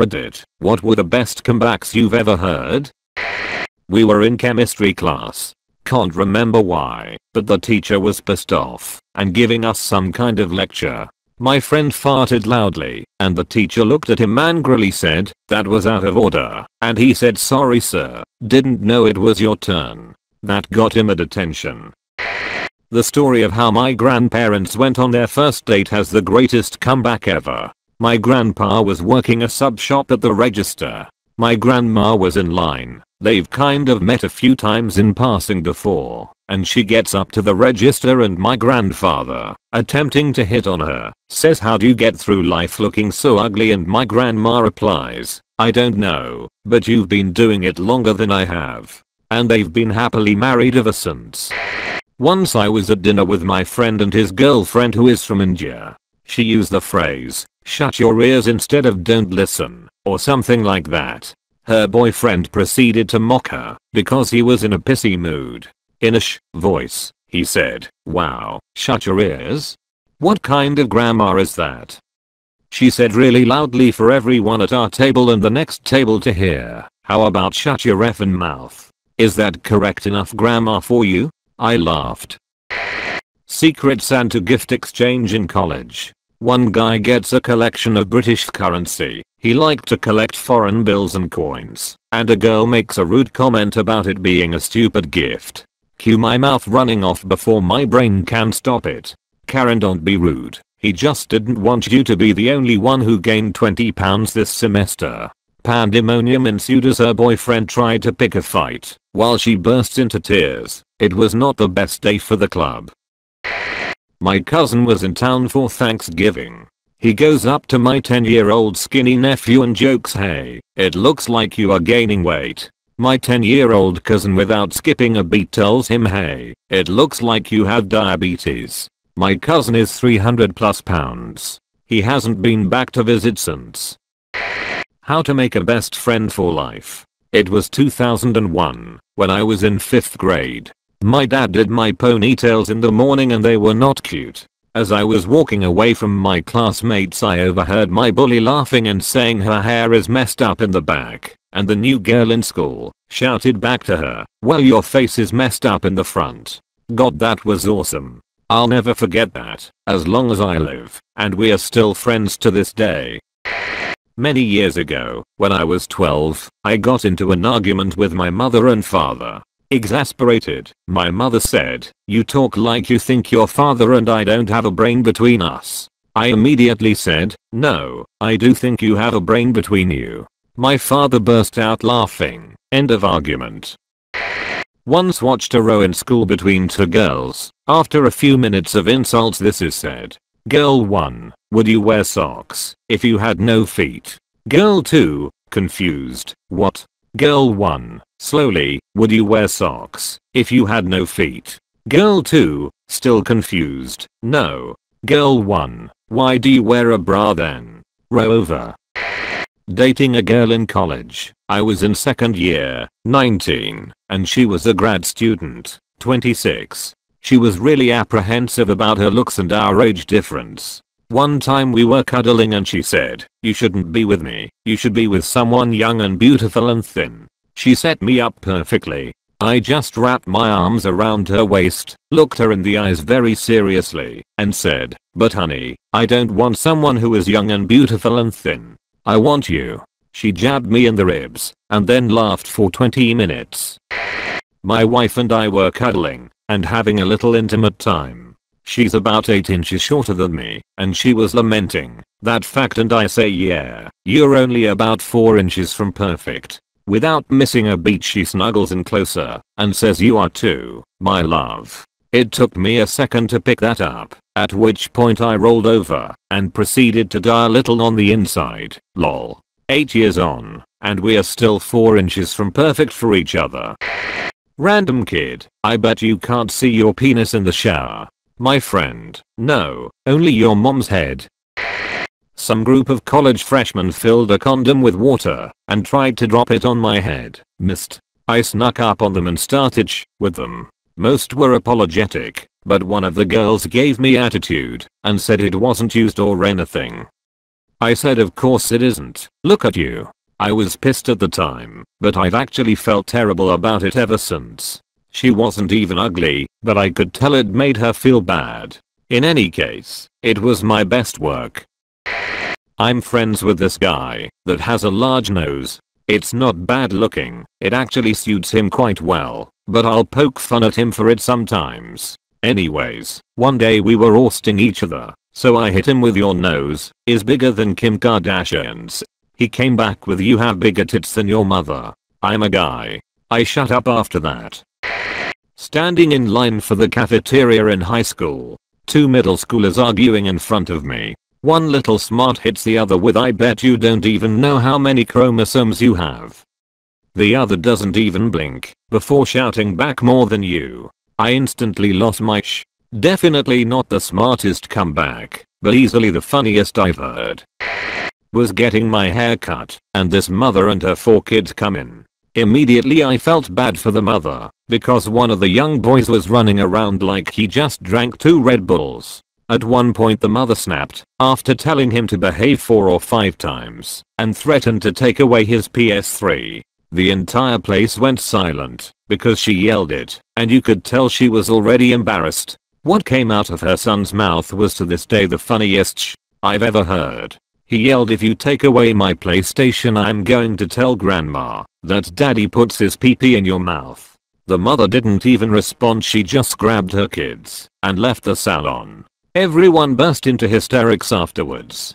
Reddit, what were the best comebacks you've ever heard? We were in chemistry class. Can't remember why, but the teacher was pissed off and giving us some kind of lecture. My friend farted loudly and the teacher looked at him angrily, said, "That was out of order," and he said, "Sorry sir, didn't know it was your turn." That got him a detention. The story of how my grandparents went on their first date has the greatest comeback ever. My grandpa was working a sub shop at the register. My grandma was in line. They've kind of met a few times in passing before, and she gets up to the register and my grandfather, attempting to hit on her, says, "How do you get through life looking so ugly?" and my grandma replies, "I don't know, but you've been doing it longer than I have." And they've been happily married ever since. Once I was at dinner with my friend and his girlfriend who is from India. She used the phrase, "Shut your ears" instead of "don't listen," or something like that. Her boyfriend proceeded to mock her because he was in a pissy mood. In a voice, he said, "Wow, shut your ears? What kind of grammar is that?" She said really loudly for everyone at our table and the next table to hear, "How about shut your effing mouth? Is that correct enough grammar for you?" I laughed. Secret Santa gift exchange in college. One guy gets a collection of British currency. He liked to collect foreign bills and coins, and a girl makes a rude comment about it being a stupid gift. Cue my mouth running off before my brain can stop it. "Karen, don't be rude. He just didn't want you to be the only one who gained 20 pounds this semester." Pandemonium ensued as her boyfriend tried to pick a fight, while she burst into tears. It was not the best day for the club. My cousin was in town for Thanksgiving. He goes up to my 10-year-old skinny nephew and jokes, "Hey, it looks like you are gaining weight." My 10-year-old cousin without skipping a beat tells him, "Hey, it looks like you have diabetes." My cousin is 300 plus pounds. He hasn't been back to visit since. How to make a best friend for life. It was 2001 when I was in 5th grade. My dad did my ponytails in the morning and they were not cute. As I was walking away from my classmates, I overheard my bully laughing and saying her hair is messed up in the back, and the new girl in school shouted back to her, "Well, your face is messed up in the front." God, that was awesome. I'll never forget that, as long as I live, and we are still friends to this day. Many years ago, when I was 12, I got into an argument with my mother and father. Exasperated, my mother said, "You talk like you think your father and I don't have a brain between us." I immediately said, "No, I do think you have a brain between you." My father burst out laughing. End of argument. Once watched a row in school between two girls. After a few minutes of insults, this is said. Girl 1, "Would you wear socks if you had no feet?" Girl 2, confused, "What?" Girl 1, slowly, "Would you wear socks if you had no feet?" Girl 2, still confused, "No." Girl 1, "Why do you wear a bra then?" Row over. Dating a girl in college. I was in 2nd year, 19, and she was a grad student, 26. She was really apprehensive about her looks and our age difference. One time we were cuddling and she said, "You shouldn't be with me, you should be with someone young and beautiful and thin." She set me up perfectly. I just wrapped my arms around her waist, looked her in the eyes very seriously, and said, "But honey, I don't want someone who is young and beautiful and thin. I want you." She jabbed me in the ribs, and then laughed for 20 minutes. My wife and I were cuddling, and having a little intimate time. She's about 8 inches shorter than me, and she was lamenting that fact, and I say, "Yeah, you're only about 4 inches from perfect." Without missing a beat, she snuggles in closer, and says, "You are too, my love." It took me a second to pick that up, at which point I rolled over, and proceeded to die a little on the inside, lol. 8 years on, and we are still 4 inches from perfect for each other. Random kid, "I bet you can't see your penis in the shower." My friend, "No, only your mom's head." Some group of college freshmen filled a condom with water and tried to drop it on my head. Missed. I snuck up on them and started with them. Most were apologetic, but one of the girls gave me attitude and said it wasn't used or anything. I said of course it isn't. Look at you. I was pissed at the time, but I've actually felt terrible about it ever since. She wasn't even ugly, but I could tell it made her feel bad. In any case, it was my best work. I'm friends with this guy that has a large nose. It's not bad looking, it actually suits him quite well, but I'll poke fun at him for it sometimes. Anyways, one day we were roasting each other, so I hit him with your nose is bigger than Kim Kardashian's. He came back with you have bigger tits than your mother. I'm a guy. I shut up after that. Standing in line for the cafeteria in high school. 2 middle schoolers arguing in front of me. One little smart hits the other with I bet you don't even know how many chromosomes you have. The other doesn't even blink before shouting back more than you. I instantly lost my Definitely not the smartest comeback, but easily the funniest I've heard. Was getting my hair cut, and this mother and her 4 kids come in. Immediately I felt bad for the mother, because one of the young boys was running around like he just drank 2 Red Bulls. At one point the mother snapped, after telling him to behave 4 or 5 times, and threatened to take away his PS3. The entire place went silent, because she yelled it, and you could tell she was already embarrassed. What came out of her son's mouth was to this day the funniest I've ever heard. He yelled, if you take away my PlayStation I'm going to tell grandma that daddy puts his pee-pee in your mouth. The mother didn't even respond, she just grabbed her kids and left the salon. Everyone burst into hysterics afterwards.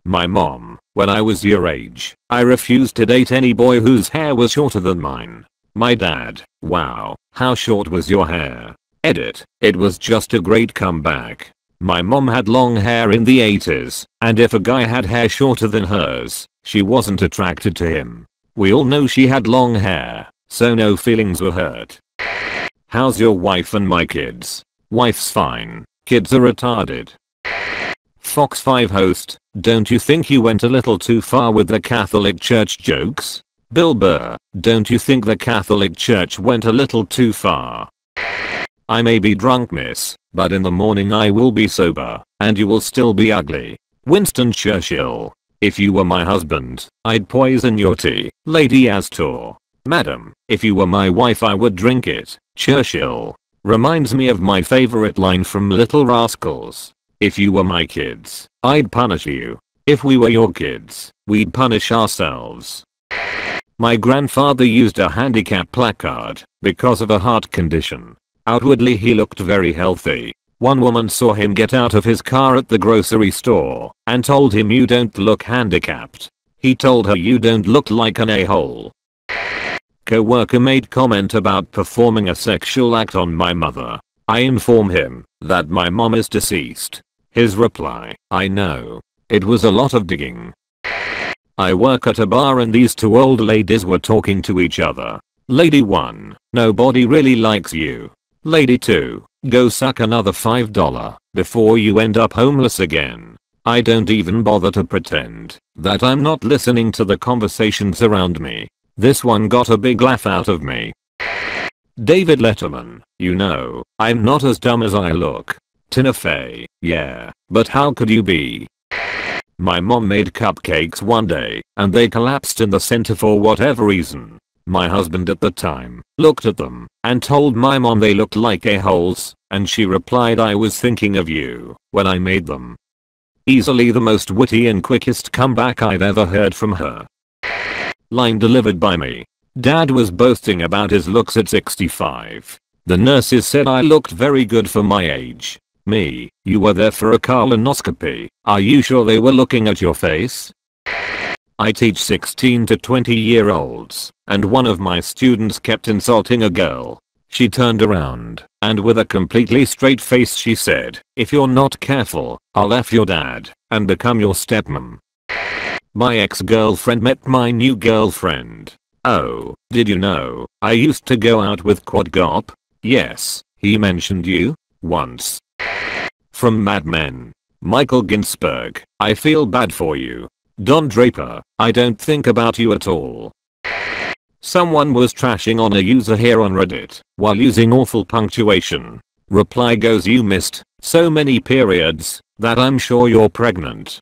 My mom, when I was your age, I refused to date any boy whose hair was shorter than mine. My dad, wow, how short was your hair? Edit, it was just a great comeback. My mom had long hair in the 80s, and if a guy had hair shorter than hers, she wasn't attracted to him. We all know she had long hair, so no feelings were hurt. How's your wife and my kids? Wife's fine, kids are retarded. Fox 5 host, don't you think you went a little too far with the Catholic Church jokes? Bill Burr, don't you think the Catholic Church went a little too far? I may be drunk miss, but in the morning I will be sober, and you will still be ugly. Winston Churchill. If you were my husband, I'd poison your tea. Lady Astor. Madam, if you were my wife I would drink it. Churchill. Reminds me of my favorite line from Little Rascals. If you were my kids, I'd punish you. If we were your kids, we'd punish ourselves. My grandfather used a handicap placard because of a heart condition. Outwardly he looked very healthy. One woman saw him get out of his car at the grocery store and told him you don't look handicapped. He told her you don't look like an a-hole. Coworker made comment about performing a sexual act on my mother. I inform him that my mom is deceased. His reply, I know. It was a lot of digging. I work at a bar and these 2 old ladies were talking to each other. Lady 1, nobody really likes you. Lady 2, go suck another $5 before you end up homeless again. I don't even bother to pretend that I'm not listening to the conversations around me. This one got a big laugh out of me. David Letterman, you know, I'm not as dumb as I look. Tina Fey, yeah, but how could you be? My mom made cupcakes one day and they collapsed in the center for whatever reason. My husband at the time looked at them and told my mom they looked like a-holes, and she replied I was thinking of you when I made them. Easily the most witty and quickest comeback I've ever heard from her. Line delivered by me. Dad was boasting about his looks at 65. The nurses said I looked very good for my age. Me, you were there for a colonoscopy. Are you sure they were looking at your face? I teach 16 to 20-year-olds, and one of my students kept insulting a girl. She turned around, and with a completely straight face she said, if you're not careful, I'll F your dad, and become your stepmom. My ex-girlfriend met my new girlfriend. Oh, did you know, I used to go out with Quad Gop? Yes, he mentioned you? Once. From Mad Men. Michael Ginsberg, I feel bad for you. Don Draper, I don't think about you at all. Someone was trashing on a user here on Reddit while using awful punctuation. Reply goes, you missed so many periods that I'm sure you're pregnant.